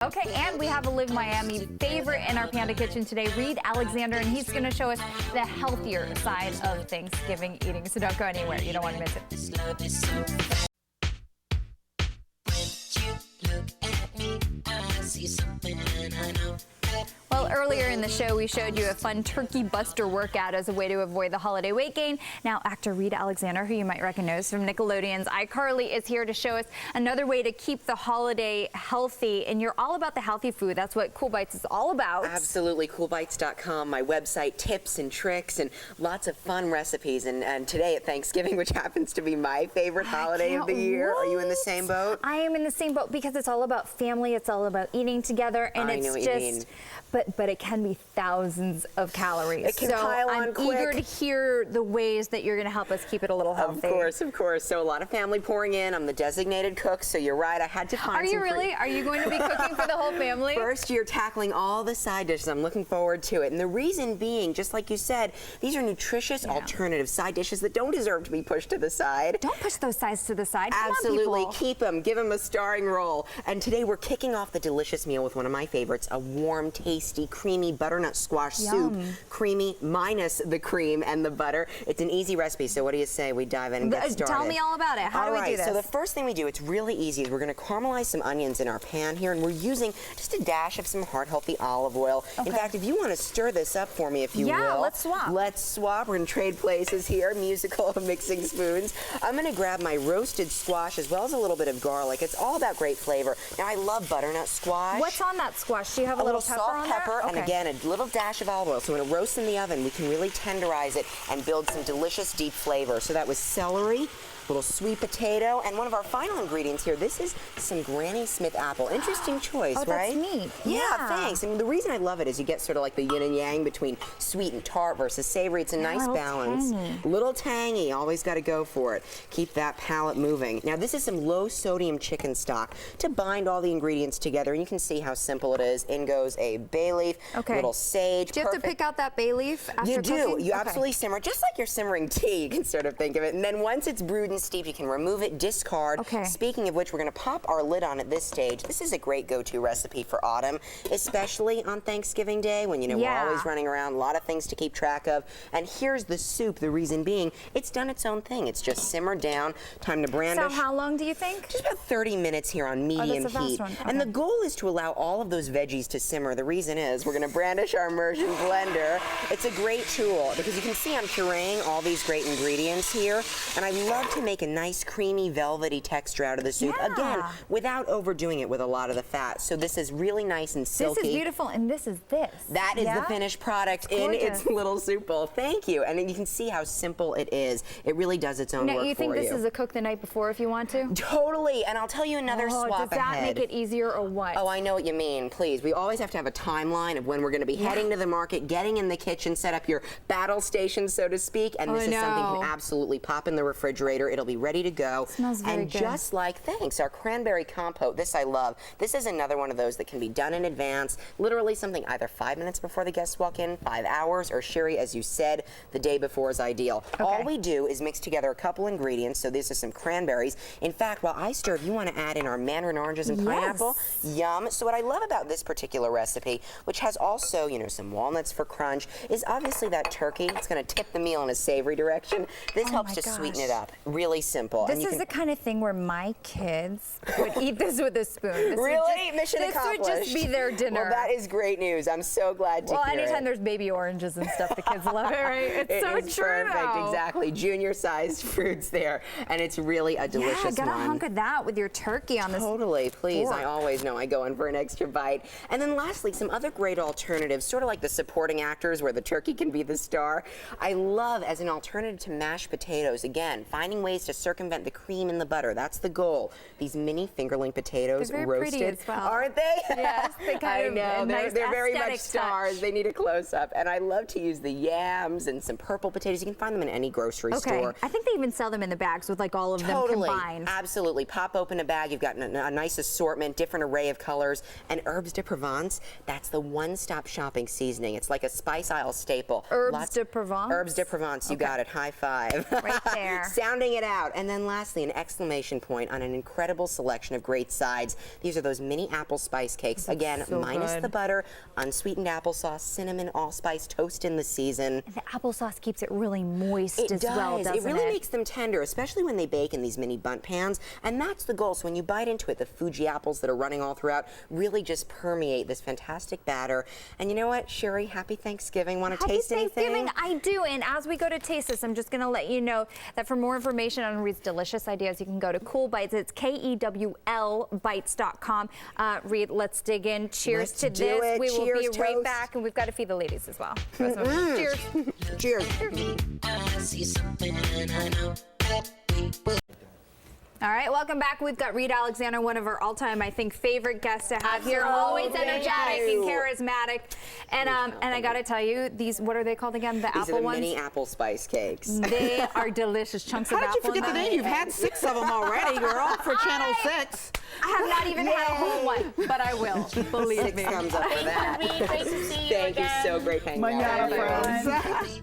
Okay, and we have a Live Miami favorite in our Panda Kitchen today, Reed Alexander, and he's going to show us the healthier side of Thanksgiving eating. So don't go anywhere. You don't want to miss it. Well, earlier in the show, we showed you a fun turkey buster workout as a way to avoid the holiday weight gain. Now, actor Reed Alexander, who you might recognize from Nickelodeon's iCarly, is here to show us another way to keep the holiday healthy. And you're all about the healthy food. That's what KewlBites is all about. Absolutely. KewlBites.com, my website, tips and tricks and lots of fun recipes. And today at Thanksgiving, which happens to be my favorite holiday of the year. Are you in the same boat? I am in the same boat because it's all about family. It's all about eating together. And I know what you mean. But it can be thousands of calories. It can pile on quick. I'm eager to hear the ways that you're going to help us keep it a little healthy. Of course, of course. So a lot of family pouring in. I'm the designated cook, so you're right. I had to find some. Are you really? Are you going to be cooking for the whole family? First, you're tackling all the side dishes. I'm looking forward to it. And the reason being, just like you said, these are nutritious alternative side dishes that don't deserve to be pushed to the side. Don't push those sides to the side. Absolutely. Come on, keep them. Give them a starring role. And today we're kicking off the delicious meal with one of my favorites, a warm, tasty, creamy butternut squash soup. Creamy minus the cream and the butter. It's an easy recipe, so what do you say we dive in and get started? Tell me all about it. How do we do this? So the first thing we do, it's really easy, is we're going to caramelize some onions in our pan here, and we're using just a dash of some heart-healthy olive oil. In fact, if you want to stir this up for me, if you will. Yeah, let's swap. Let's swap. We're going to trade places here, musical mixing spoons. I'm going to grab my roasted squash as well as a little bit of garlic. It's all about great flavor. Now, I love butternut squash. What's on that squash? Do you have a little pepper on there? Salt, pepper, and again, a little dash of olive oil. So when it roasts in the oven, we can really tenderize it and build some delicious deep flavor. So that was celery, little sweet potato, and one of our final ingredients here, this is some Granny Smith apple. Interesting choice, right? Oh, that's neat. Yeah, thanks. And the reason I love it is you get sort of like the yin and yang between sweet and tart versus savory. It's a nice balance. Little tangy, always got to go for it. Keep that palate moving. Now this is some low sodium chicken stock to bind all the ingredients together, and you can see how simple it is. In goes a bay leaf, little sage. Do you have to pick out that bay leaf after You do. cooking? You absolutely simmer, just like you're simmering tea, you can sort of think of it. And then once it's brewed and steeped, you can remove it, discard. Speaking of which, we're going to pop our lid on at this stage. This is a great go-to recipe for autumn, especially on Thanksgiving Day when, you know, we're always running around, a lot of things to keep track of. And here's the soup. The reason being, it's done its own thing. It's just simmered down. Time to brandish. So how long do you think? Just about 30 minutes here on medium heat. And the goal is to allow all of those veggies to simmer. The reason is we're going to brandish our immersion blender. It's a great tool because you can see I'm pureeing all these great ingredients here, and I love to make a nice creamy velvety texture out of the soup, again, without overdoing it with a lot of the fat. So this is really nice and silky. This is beautiful, and this is this. That is the finished product in its little soup bowl. Thank you. And you can see how simple it is. It really does its own work for you. You think this is a cook the night before if you want to? Totally. And I'll tell you another swap ahead. Does that make it easier or what? Oh, I know what you mean. Please. We always have to have a timeline of when we're going to be heading to the market, getting in the kitchen, set up your battle station, so to speak. And this is something you can absolutely pop in the refrigerator. It'll be ready to go. It smells very good. Just like, our cranberry compote. This I love. This is another one of those that can be done in advance. Literally something either 5 minutes before the guests walk in, 5 hours, or Sherry, as you said, the day before is ideal. All we do is mix together a couple ingredients. So these are some cranberries. In fact, while I stir, if you want to add in our mandarin oranges and pineapple, yum. So what I love about this particular recipe, which has also, you know, some walnuts for crunch, is obviously that turkey. It's going to tip the meal in a savory direction. This helps to sweeten it up. Really simple. This is the kind of thing where my kids would eat this with a spoon. Really? Mission accomplished. This would just be their dinner. Well, that is great news. I'm so glad to hear it. Anytime there's baby oranges and stuff, the kids love it, right? It's so true. Perfect, exactly. Junior-sized fruits there, and it's really a delicious one. Yeah, get a hunk of that with your turkey on this. Totally, please. I always know I go in for an extra bite. And then lastly, some other great alternatives, sort of like the supporting actors where the turkey can be the star. I love, as an alternative to mashed potatoes, again, finding ways to circumvent the cream and the butter. That's the goal. These mini fingerling potatoes, they're roasted, pretty as well. Aren't they? Yes, they kind of they're very much stars. Touch. They need a close-up. And I love to use the yams and some purple potatoes. You can find them in any grocery store. I think they even sell them in the bags with like all of them combined. Absolutely. Pop open a bag. You've got a nice assortment, different array of colors. And herbes de Provence, that's the one-stop shopping seasoning. It's like a spice aisle staple. Herbes de Provence? Herbes de Provence. You got it. High five. Right there. Sounding it out. And then lastly, an exclamation point on an incredible selection of great sides. These are those mini apple spice cakes. Again, so minus good. the butter, unsweetened applesauce, cinnamon, allspice, toast in the season. And the applesauce keeps it really moist It as well, doesn't it really makes them tender, especially when they bake in these mini bundt pans. And that's the goal. So when you bite into it, the Fuji apples that are running all throughout really just permeate this fantastic batter. And you know what, Sherry, happy Thanksgiving. Want to taste anything? I do, and as we go to taste this, I'm just going to let you know that for more information on Reed's delicious ideas, you can go to KewlBites. It's KEWLBites.com. Reed, let's dig in. Cheers to this. We will be right back, and we've got to feed the ladies as well. Cheers. Cheers. All right, welcome back. We've got Reed Alexander, one of our all-time, I think, favorite guests to have here. Always energetic and charismatic. And I got to tell you, these, what are they called again? The These apple are the ones? mini apple spice cakes. They are delicious. Chunks of How did apple. you forget the name? You've had 6 of them already, girl, for Channel 6. I have not even had a whole one, but I will. Believe me. 6 thumbs up for that. Great to see you Thank you again. so great hanging out. Manana, friends.